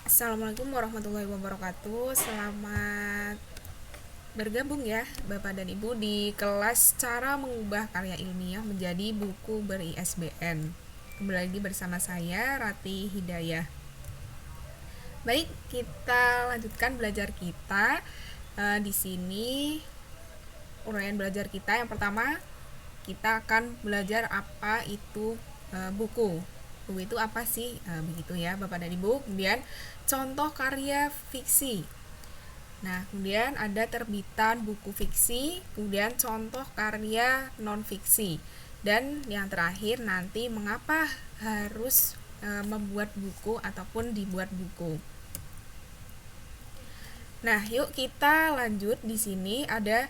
Assalamualaikum warahmatullahi wabarakatuh. Selamat bergabung ya Bapak dan Ibu di kelas cara mengubah karya ilmiah menjadi buku ber-ISBN. Kembali lagi bersama saya Rati Hidayah. Baik, kita lanjutkan belajar kita. Di sini uraian belajar kita yang pertama, kita akan belajar apa itu buku. Buku itu apa sih? Begitu ya Bapak dan Ibu. Kemudian contoh karya fiksi. Nah, kemudian ada terbitan buku fiksi, kemudian contoh karya non-fiksi. Dan yang terakhir nanti mengapa harus membuat buku ataupun dibuat buku. Nah, yuk kita lanjut. Di sini ada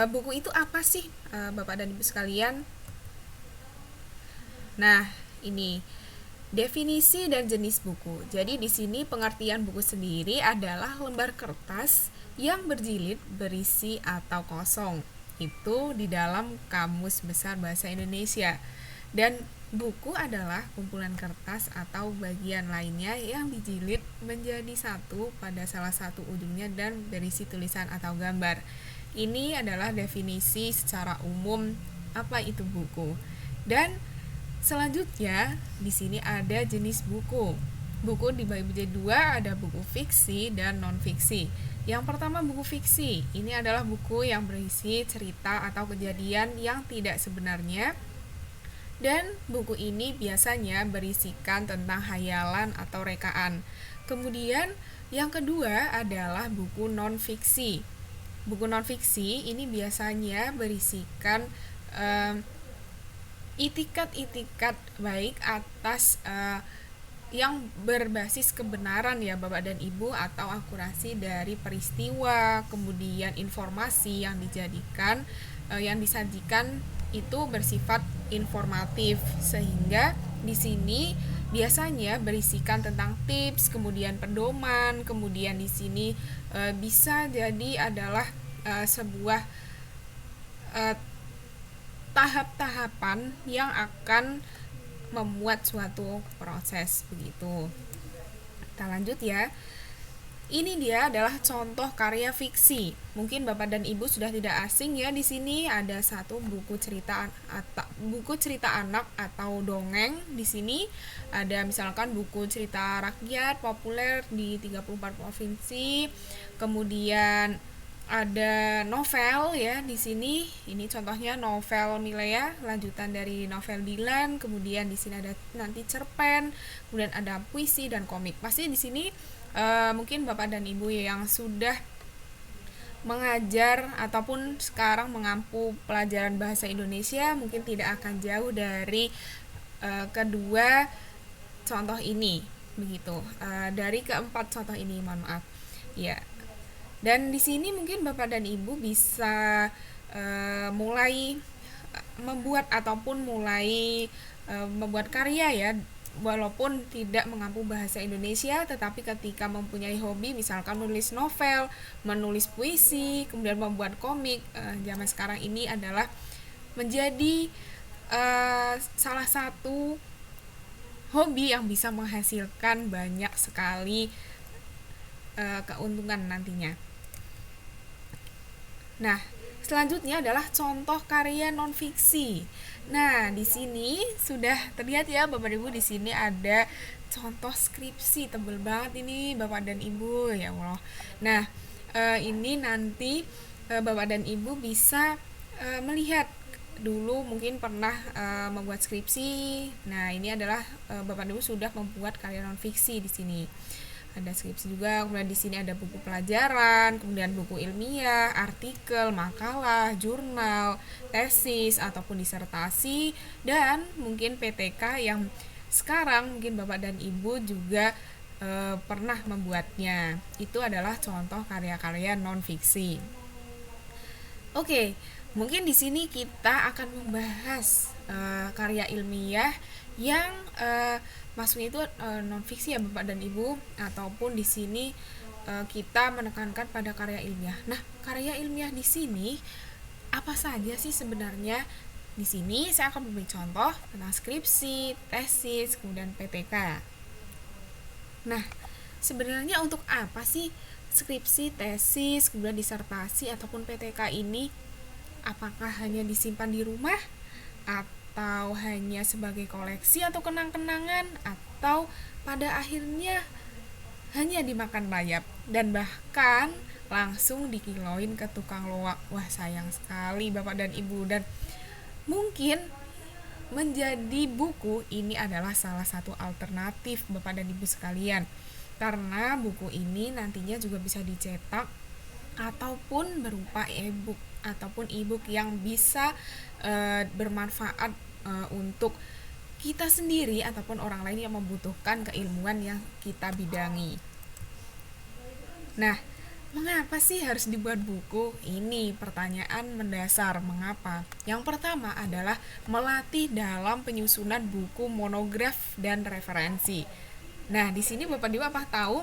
buku itu apa sih Bapak dan Ibu sekalian? Nah, ini definisi dan jenis buku. Jadi di sini pengertian buku sendiri adalah lembar kertas yang berjilid, berisi atau kosong. Itu di dalam Kamus Besar Bahasa Indonesia. Dan buku adalah kumpulan kertas atau bagian lainnya yang dijilid menjadi satu pada salah satu ujungnya dan berisi tulisan atau gambar. Ini adalah definisi secara umum apa itu buku. Dan selanjutnya, di sini ada jenis buku. Buku dibagi menjadi dua, ada buku fiksi dan non-fiksi. Yang pertama buku fiksi. Ini adalah buku yang berisi cerita atau kejadian yang tidak sebenarnya. Dan buku ini biasanya berisikan tentang hayalan atau rekaan. Kemudian yang kedua adalah buku non-fiksi. Buku non-fiksi ini biasanya berisikan itikat-itikat baik atas yang berbasis kebenaran ya Bapak dan Ibu atau akurasi dari peristiwa, kemudian informasi yang dijadikan yang disajikan itu bersifat informatif, sehingga di sini biasanya berisikan tentang tips, kemudian pedoman, kemudian di sini bisa jadi adalah sebuah tahap-tahapan yang akan membuat suatu proses begitu. Kita lanjut ya. Ini dia adalah contoh karya fiksi. Mungkin Bapak dan Ibu sudah tidak asing ya, di sini ada satu buku cerita anak atau dongeng. Di sini ada misalkan buku cerita rakyat populer di 34 provinsi. Kemudian ada novel ya di sini. Ini contohnya novel Milea, lanjutan dari novel Dylan. Kemudian di sini ada nanti cerpen, kemudian ada puisi dan komik. Pasti di sini mungkin Bapak dan Ibu yang sudah mengajar ataupun sekarang mengampu pelajaran bahasa Indonesia mungkin tidak akan jauh dari kedua contoh ini begitu. Dari keempat contoh ini, mohon maaf. Ya. Dan di sini mungkin Bapak dan Ibu bisa mulai membuat ataupun mulai membuat karya ya, walaupun tidak mengampu bahasa Indonesia, tetapi ketika mempunyai hobi misalkan menulis novel, menulis puisi, kemudian membuat komik, zaman sekarang ini adalah menjadi salah satu hobi yang bisa menghasilkan banyak sekali keuntungan nantinya. Nah, selanjutnya adalah contoh karya non-fiksi. Nah, di sini sudah terlihat ya Bapak Ibu, di sini ada contoh skripsi, tebel banget ini Bapak dan Ibu, ya Allah. Nah, ini nanti Bapak dan Ibu bisa melihat dulu mungkin pernah membuat skripsi. Nah, ini adalah Bapak dan Ibu sudah membuat karya non-fiksi di sini. Ada skripsi juga, kemudian di sini ada buku pelajaran, kemudian buku ilmiah, artikel, makalah, jurnal, tesis ataupun disertasi, dan mungkin PTK yang sekarang mungkin Bapak dan Ibu juga pernah membuatnya. Itu adalah contoh karya-karya non-fiksi. Oke, mungkin di sini kita akan membahas karya ilmiah yang masuknya itu non-fiksi ya Bapak dan Ibu, ataupun di sini kita menekankan pada karya ilmiah. Nah, karya ilmiah di sini apa saja sih sebenarnya? Di sini saya akan memberi contoh tentang skripsi, tesis, kemudian PTK. Nah, sebenarnya untuk apa sih skripsi, tesis, kemudian disertasi ataupun PTK ini? Apakah hanya disimpan di rumah atau hanya sebagai koleksi atau kenang-kenangan, atau pada akhirnya hanya dimakan layap dan bahkan langsung dikiloin ke tukang loak? Wah, sayang sekali Bapak dan Ibu. Dan mungkin menjadi buku ini adalah salah satu alternatif Bapak dan Ibu sekalian, karena buku ini nantinya juga bisa dicetak ataupun berupa e-book ataupun e-book yang bisa bermanfaat untuk kita sendiri ataupun orang lain yang membutuhkan keilmuan yang kita bidangi. Nah, mengapa sih harus dibuat buku? Ini pertanyaan mendasar. Mengapa? Yang pertama adalah melatih dalam penyusunan buku monograf dan referensi. Nah, di sini Bapak Ibu apa tahu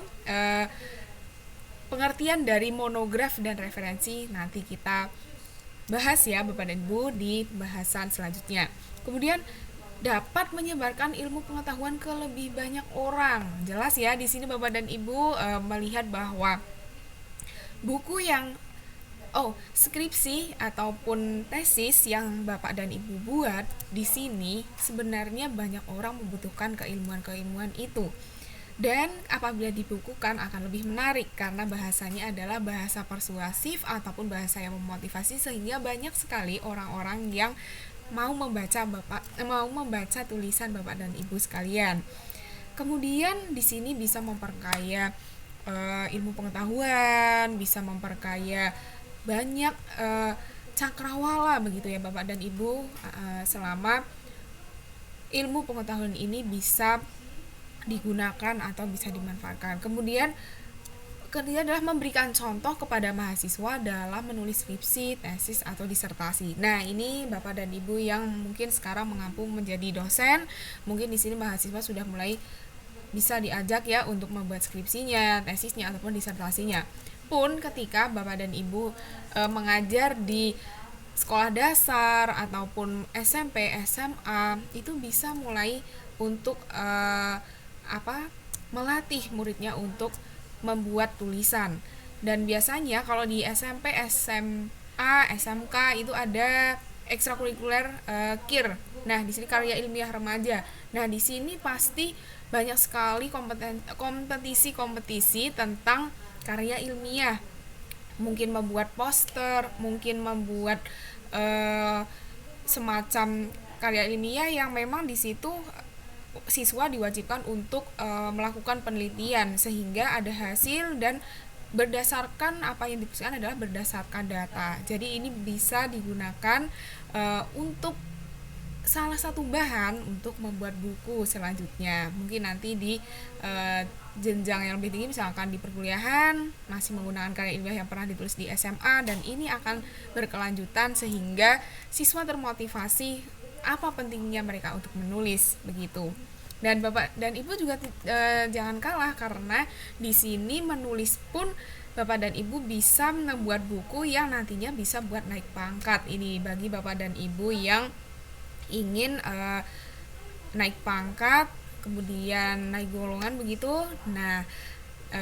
pengertian dari monograf dan referensi nanti kita bahas ya Bapak dan Ibu di bahasan selanjutnya. Kemudian dapat menyebarkan ilmu pengetahuan ke lebih banyak orang. Jelas ya di sini Bapak dan Ibu melihat bahwa buku yang skripsi ataupun tesis yang Bapak dan Ibu buat di sini sebenarnya banyak orang membutuhkan keilmuan-keilmuan itu. Dan apabila dibukukan akan lebih menarik karena bahasanya adalah bahasa persuasif ataupun bahasa yang memotivasi, sehingga banyak sekali orang-orang yang mau membaca tulisan Bapak dan Ibu sekalian. Kemudian di sini bisa memperkaya ilmu pengetahuan, bisa memperkaya banyak cakrawala begitu ya Bapak dan Ibu, selama ilmu pengetahuan ini bisa digunakan atau bisa dimanfaatkan. Kemudian kedua adalah memberikan contoh kepada mahasiswa dalam menulis skripsi, tesis, atau disertasi. Nah, ini Bapak dan Ibu yang mungkin sekarang mengampu menjadi dosen, mungkin di sini mahasiswa sudah mulai bisa diajak ya untuk membuat skripsinya, tesisnya, ataupun disertasinya. Pun ketika Bapak dan Ibu mengajar di sekolah dasar ataupun SMP, SMA, itu bisa mulai untuk melatih muridnya untuk membuat tulisan. Dan biasanya kalau di SMP, SMA, SMK itu ada ekstrakurikuler KIR. Nah, di sini karya ilmiah remaja. Nah, di sini pasti banyak sekali kompetisi-kompetisi tentang karya ilmiah. Mungkin membuat poster, mungkin membuat semacam karya ilmiah yang memang di situ siswa diwajibkan untuk melakukan penelitian sehingga ada hasil, dan berdasarkan apa yang diputuskan adalah berdasarkan data. Jadi ini bisa digunakan untuk salah satu bahan untuk membuat buku selanjutnya. Mungkin nanti di jenjang yang lebih tinggi, misalkan di perkuliahan masih menggunakan karya ilmiah yang pernah ditulis di SMA, dan ini akan berkelanjutan sehingga siswa termotivasi apa pentingnya mereka untuk menulis begitu. Dan Bapak dan Ibu juga jangan kalah, karena di sini menulis pun Bapak dan Ibu bisa membuat buku yang nantinya bisa buat naik pangkat. Ini bagi Bapak dan Ibu yang ingin naik pangkat, kemudian naik golongan begitu. Nah,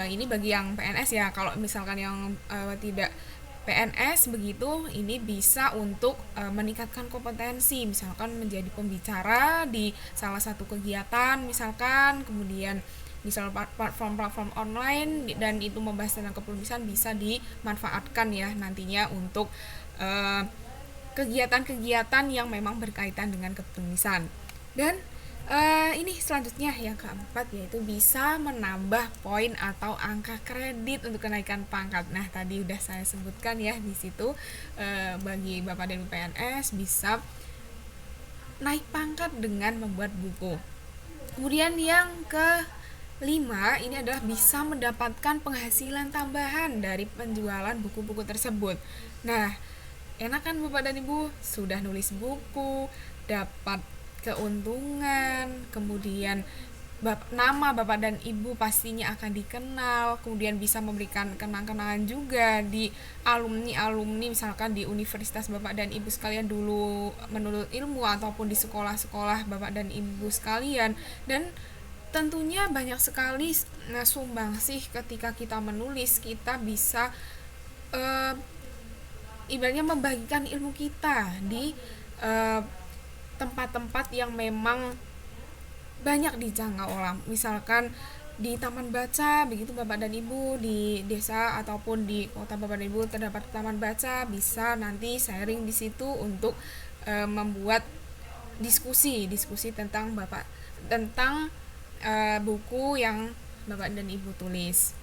ini bagi yang PNS ya. Kalau misalkan yang tidak PNS begitu, ini bisa untuk meningkatkan kompetensi, misalkan menjadi pembicara di salah satu kegiatan misalkan, kemudian misalnya platform-platform online, dan itu membahas tentang kepenulisan bisa dimanfaatkan ya nantinya untuk kegiatan-kegiatan yang memang berkaitan dengan kepenulisan. Dan ini selanjutnya yang keempat, yaitu bisa menambah poin atau angka kredit untuk kenaikan pangkat. Nah, tadi udah saya sebutkan ya di situ, bagi Bapak dan Ibu PNS bisa naik pangkat dengan membuat buku. Kemudian yang kelima, ini adalah bisa mendapatkan penghasilan tambahan dari penjualan buku-buku tersebut. Nah, enak kan Bapak dan Ibu, sudah nulis buku, dapat keuntungan, kemudian nama Bapak dan Ibu pastinya akan dikenal, kemudian bisa memberikan kenang-kenangan juga di alumni-alumni, misalkan di universitas Bapak dan Ibu sekalian dulu menuntut ilmu, ataupun di sekolah-sekolah Bapak dan Ibu sekalian. Dan tentunya banyak sekali sumbangsih ketika kita menulis. Kita bisa eh, ibaratnya membagikan ilmu kita di eh, tempat-tempat yang memang banyak dijangkau orang, misalkan di taman baca begitu Bapak dan Ibu, di desa ataupun di kota Bapak dan Ibu terdapat taman baca, bisa nanti sharing di situ untuk membuat diskusi tentang buku yang Bapak dan Ibu tulis.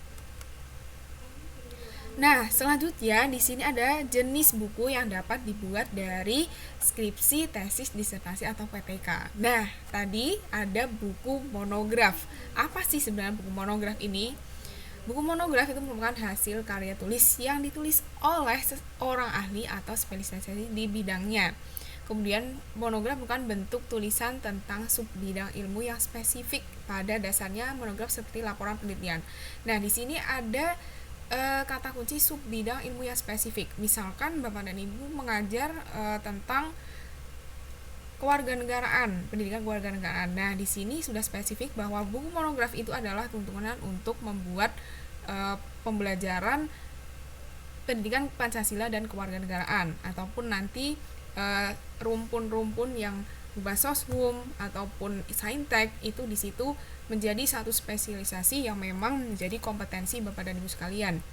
Nah, selanjutnya di sini ada jenis buku yang dapat dibuat dari skripsi, tesis, disertasi atau PPK. Nah, tadi ada buku monograf. Apa sih sebenarnya buku monograf ini? Buku monograf itu merupakan hasil karya tulis yang ditulis oleh seorang ahli atau spesialisasi di bidangnya. Kemudian monograf bukan bentuk tulisan tentang subbidang ilmu yang spesifik. Pada dasarnya monograf seperti laporan penelitian. Nah, di sini ada kata kunci subbidang ilmu yang spesifik. Misalkan Bapak dan Ibu mengajar tentang kewarganegaraan, pendidikan kewarganegaraan. Nah, di sini sudah spesifik bahwa buku monograf itu adalah tuntunan untuk membuat pembelajaran pendidikan Pancasila dan kewarganegaraan, ataupun nanti rumpun-rumpun yang Basoshum ataupun Saintek itu di situ menjadi satu spesialisasi yang memang menjadi kompetensi Bapak dan Ibu sekalian.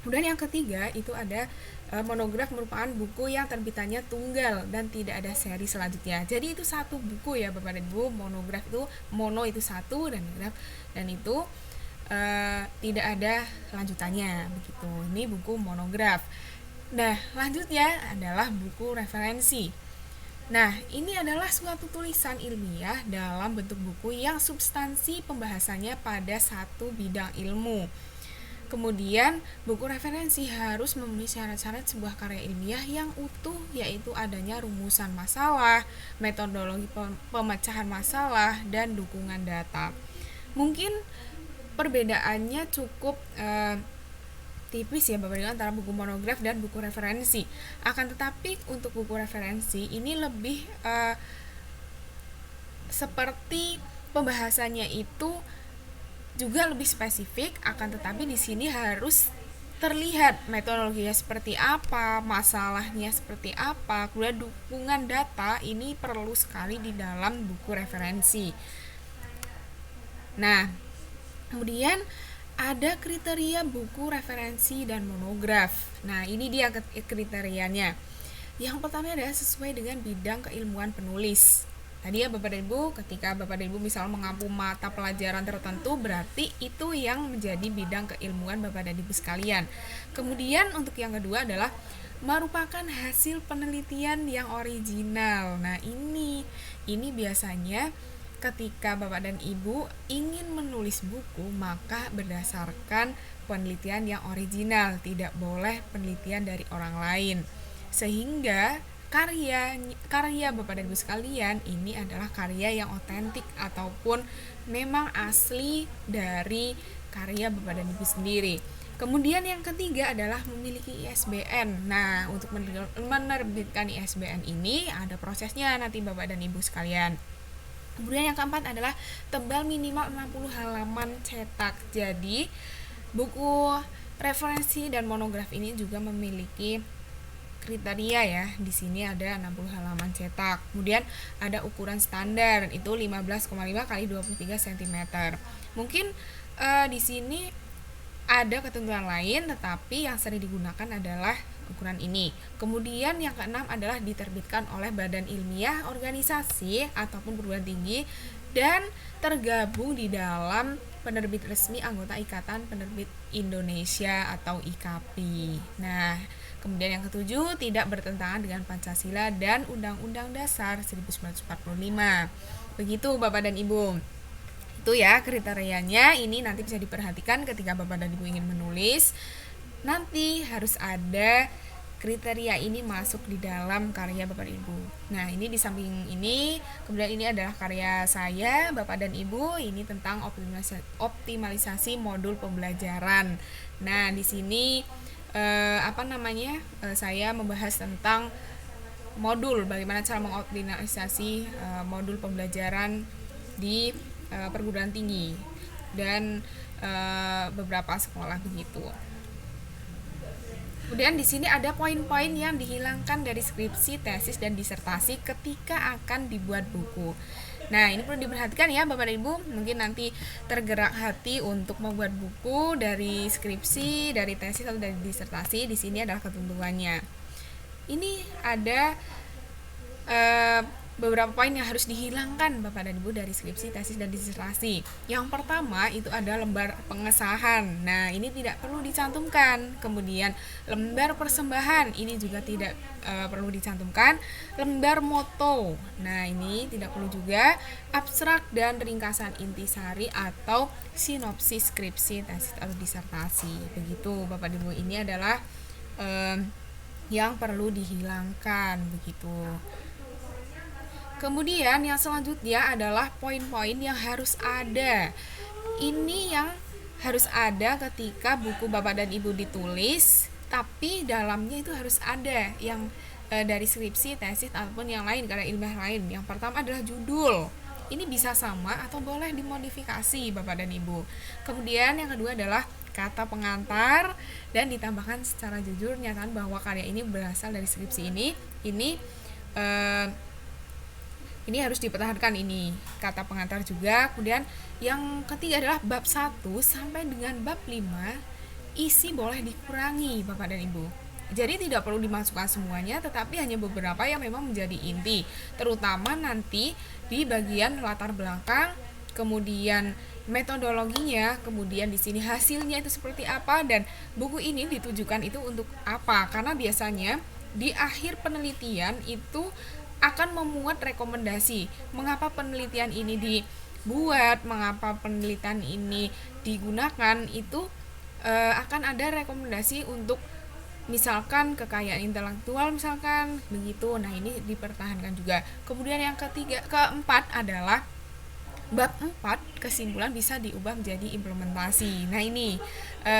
Kemudian yang ketiga itu ada monograf, merupakan buku yang terbitannya tunggal dan tidak ada seri selanjutnya. Jadi itu satu buku ya Bapak dan Ibu. Monograf itu mono itu satu dan graf dan itu tidak ada lanjutannya begitu. Ini buku monograf. Nah, lanjutnya adalah buku referensi. Nah, ini adalah suatu tulisan ilmiah dalam bentuk buku yang substansi pembahasannya pada satu bidang ilmu. Kemudian, buku referensi harus memenuhi syarat-syarat sebuah karya ilmiah yang utuh, yaitu adanya rumusan masalah, metodologi pemecahan masalah, dan dukungan data. Mungkin perbedaannya cukup tipis ya Bapak Ibu antara buku monograf dan buku referensi. Akan tetapi untuk buku referensi ini lebih seperti pembahasannya itu juga lebih spesifik, akan tetapi di sini harus terlihat metodologinya seperti apa, masalahnya seperti apa, kemudian dukungan data ini perlu sekali di dalam buku referensi. Nah, kemudian ada kriteria buku referensi dan monograf. Nah, ini dia kriterianya. Yang pertama adalah sesuai dengan bidang keilmuan penulis. Tadi ya Bapak dan Ibu, ketika Bapak dan Ibu misal mengampu mata pelajaran tertentu, berarti itu yang menjadi bidang keilmuan Bapak dan Ibu sekalian. Kemudian untuk yang kedua adalah merupakan hasil penelitian yang original. Nah, ini biasanya ketika Bapak dan Ibu ingin menulis buku, maka berdasarkan penelitian yang original, tidak boleh penelitian dari orang lain. Sehingga karya Bapak dan Ibu sekalian ini adalah karya yang otentik ataupun memang asli dari karya Bapak dan Ibu sendiri. Kemudian yang ketiga adalah memiliki ISBN. Nah, untuk menerbitkan ISBN ini ada prosesnya nanti Bapak dan Ibu sekalian. Kemudian yang keempat adalah tebal minimal 60 halaman cetak. Jadi, buku referensi dan monograf ini juga memiliki kriteria ya. Di sini ada 60 halaman cetak. Kemudian ada ukuran standar, itu 15,5 x 23 cm. Mungkin di sini ada ketentuan lain, tetapi yang sering digunakan adalah ukuran ini. Kemudian yang keenam adalah diterbitkan oleh badan ilmiah, organisasi ataupun perguruan tinggi dan tergabung di dalam penerbit resmi anggota Ikatan Penerbit Indonesia atau IKAPI. Nah, kemudian yang ketujuh, tidak bertentangan dengan Pancasila dan Undang-Undang Dasar 1945. Begitu Bapak dan Ibu. Itu ya kriterianya. Ini nanti bisa diperhatikan ketika Bapak dan Ibu ingin menulis. Nanti harus ada kriteria ini masuk di dalam karya Bapak dan Ibu. Nah, ini di samping ini, kemudian ini adalah karya saya, Bapak dan Ibu, ini tentang optimalisasi modul pembelajaran. Nah, di sini saya membahas tentang modul, bagaimana cara mengoptimalisasi modul pembelajaran di perguruan tinggi dan beberapa sekolah begitu. Kemudian di sini ada poin-poin yang dihilangkan dari skripsi, tesis, dan disertasi ketika akan dibuat buku. Nah, ini perlu diperhatikan ya Bapak dan Ibu, mungkin nanti tergerak hati untuk membuat buku dari skripsi, dari tesis atau dari disertasi. Di sini adalah ketentuannya. Ini ada beberapa poin yang harus dihilangkan Bapak dan Ibu dari skripsi, tesis, dan disertasi. Yang pertama itu ada lembar pengesahan. Nah, ini tidak perlu dicantumkan. Kemudian lembar persembahan ini juga tidak perlu dicantumkan. Lembar moto. Nah, ini tidak perlu juga. Abstrak dan ringkasan intisari atau sinopsis skripsi, tesis, atau disertasi. Begitu Bapak dan Ibu, ini adalah yang perlu dihilangkan begitu. Kemudian yang selanjutnya adalah poin-poin yang harus ada. Ini yang harus ada ketika buku Bapak dan Ibu ditulis, tapi dalamnya itu harus ada yang dari skripsi, tesis, ataupun yang lain, karya ilmiah lain. Yang pertama adalah judul. Ini bisa sama atau boleh dimodifikasi Bapak dan Ibu. Kemudian yang kedua adalah kata pengantar dan ditambahkan secara jujur nyataan bahwa karya ini berasal dari skripsi ini harus dipertahankan, ini kata pengantar juga. Kemudian yang ketiga adalah bab 1 sampai dengan bab 5 isi boleh dikurangi Bapak dan Ibu. Jadi tidak perlu dimasukkan semuanya, tetapi hanya beberapa yang memang menjadi inti, terutama nanti di bagian latar belakang, kemudian metodologinya, kemudian di sini hasilnya itu seperti apa, dan buku ini ditujukan itu untuk apa. Karena biasanya di akhir penelitian itu akan memuat rekomendasi mengapa penelitian ini dibuat, mengapa penelitian ini digunakan. Itu akan ada rekomendasi untuk misalkan kekayaan intelektual misalkan begitu. Nah, ini dipertahankan juga. Kemudian yang keempat adalah bab 4 kesimpulan bisa diubah menjadi implementasi. Nah, ini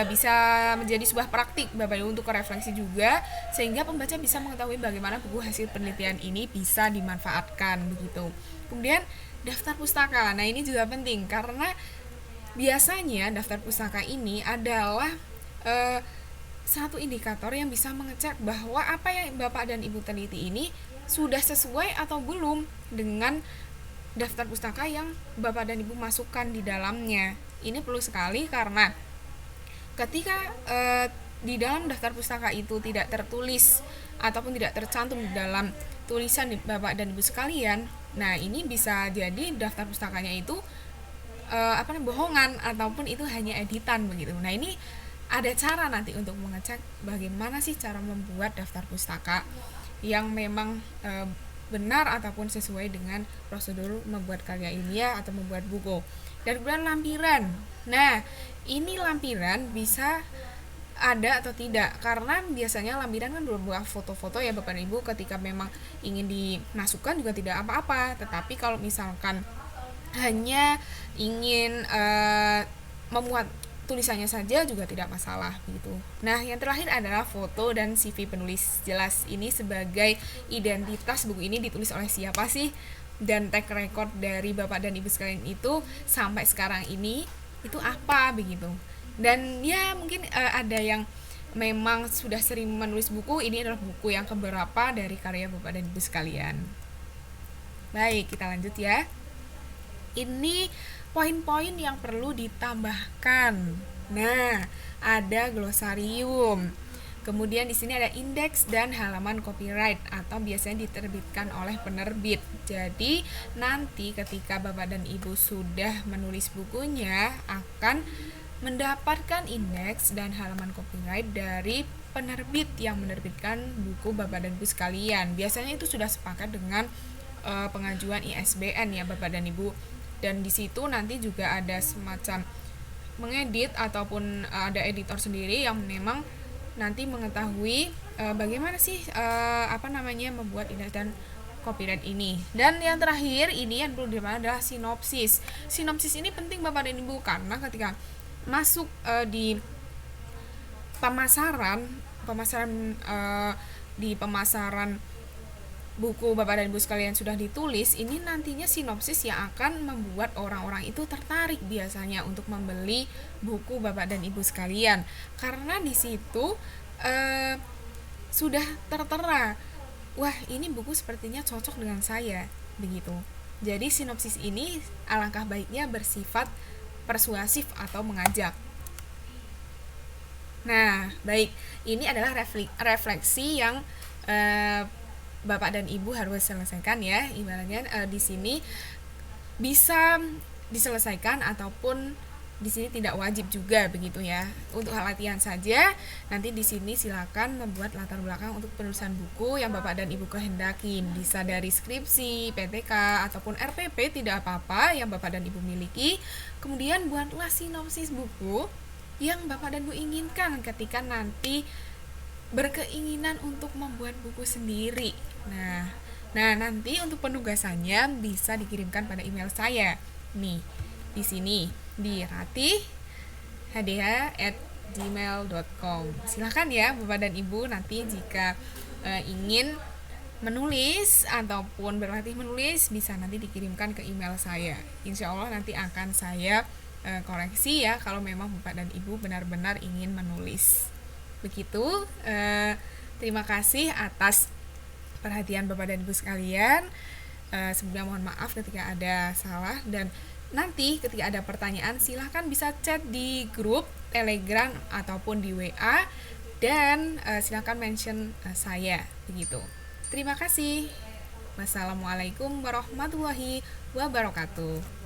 bisa menjadi sebuah praktik Bapak Ibu untuk refleksi juga, sehingga pembaca bisa mengetahui bagaimana buku hasil penelitian ini bisa dimanfaatkan begitu. Kemudian daftar pustaka. Nah, ini juga penting karena biasanya daftar pustaka ini adalah satu indikator yang bisa mengecek bahwa apa yang Bapak dan Ibu teliti ini sudah sesuai atau belum dengan daftar pustaka yang Bapak dan Ibu masukkan di dalamnya. Ini perlu sekali karena ketika di dalam daftar pustaka itu tidak tertulis ataupun tidak tercantum di dalam tulisan Bapak dan Ibu sekalian, nah ini bisa jadi daftar pustakanya itu bohongan ataupun itu hanya editan begitu. Nah, ini ada cara nanti untuk mengecek bagaimana sih cara membuat daftar pustaka yang memang benar ataupun sesuai dengan prosedur membuat karya ilmiah atau membuat buku. Dan kemudian lampiran. Nah, ini lampiran bisa ada atau tidak, karena biasanya lampiran kan berupa foto-foto ya Bapak dan Ibu. Ketika memang ingin dimasukkan juga tidak apa-apa, tetapi kalau misalkan hanya ingin memuat tulisannya saja juga tidak masalah begitu. Nah, yang terakhir adalah foto dan CV penulis. Jelas ini sebagai identitas buku ini ditulis oleh siapa sih, dan track record dari Bapak dan Ibu sekalian itu sampai sekarang ini itu apa begitu. Dan ya mungkin ada yang memang sudah sering menulis buku, ini adalah buku yang keberapa dari karya Bapak dan Ibu sekalian. Baik, kita lanjut ya. Ini poin-poin yang perlu ditambahkan. Nah, ada glosarium. Kemudian di sini ada indeks dan halaman copyright atau biasanya diterbitkan oleh penerbit. Jadi, nanti ketika Bapak dan Ibu sudah menulis bukunya akan mendapatkan indeks dan halaman copyright dari penerbit yang menerbitkan buku Bapak dan Ibu sekalian. Biasanya itu sudah sepakat dengan pengajuan ISBN ya Bapak dan Ibu. Dan di situ nanti juga ada semacam mengedit ataupun ada editor sendiri yang memang nanti mengetahui bagaimana sih membuat indeks dan copyright ini. Dan yang terakhir ini yang perlu dipahami adalah sinopsis. Sinopsis ini penting Bapak dan Ibu karena ketika masuk di pemasaran buku Bapak dan Ibu sekalian sudah ditulis, ini nantinya sinopsis yang akan membuat orang-orang itu tertarik biasanya untuk membeli buku Bapak dan Ibu sekalian. Karena di situ eh, sudah tertera, wah ini buku sepertinya cocok dengan saya, begitu. Jadi sinopsis ini alangkah baiknya bersifat persuasif atau mengajak. Nah, baik, ini adalah refleksi yang eh, Bapak dan Ibu harus selesaikan ya. Ibaratnya di sini bisa diselesaikan ataupun di sini tidak wajib juga begitu ya. Untuk hal latihan saja, nanti di sini silakan membuat latar belakang untuk penulisan buku yang Bapak dan Ibu kehendaki. Bisa dari skripsi, PTK ataupun RPP tidak apa-apa yang Bapak dan Ibu miliki. Kemudian buatlah sinopsis buku yang Bapak dan Ibu inginkan ketika nanti berkeinginan untuk membuat buku sendiri. Nah, nanti untuk penugasannya bisa dikirimkan pada email saya. Nih, di sini di ratihhdh@gmail.com. Silahkan ya Bapak dan Ibu nanti jika ingin menulis ataupun berlatih menulis bisa nanti dikirimkan ke email saya. Insya Allah nanti akan saya koreksi ya kalau memang Bapak dan Ibu benar-benar ingin menulis. Begitu, terima kasih atas perhatian Bapak dan Ibu sekalian. Sebelumnya mohon maaf ketika ada salah, dan nanti ketika ada pertanyaan silahkan bisa chat di grup Telegram ataupun di WA, dan silahkan mention saya begitu. Terima kasih. Wassalamualaikum warahmatullahi wabarakatuh.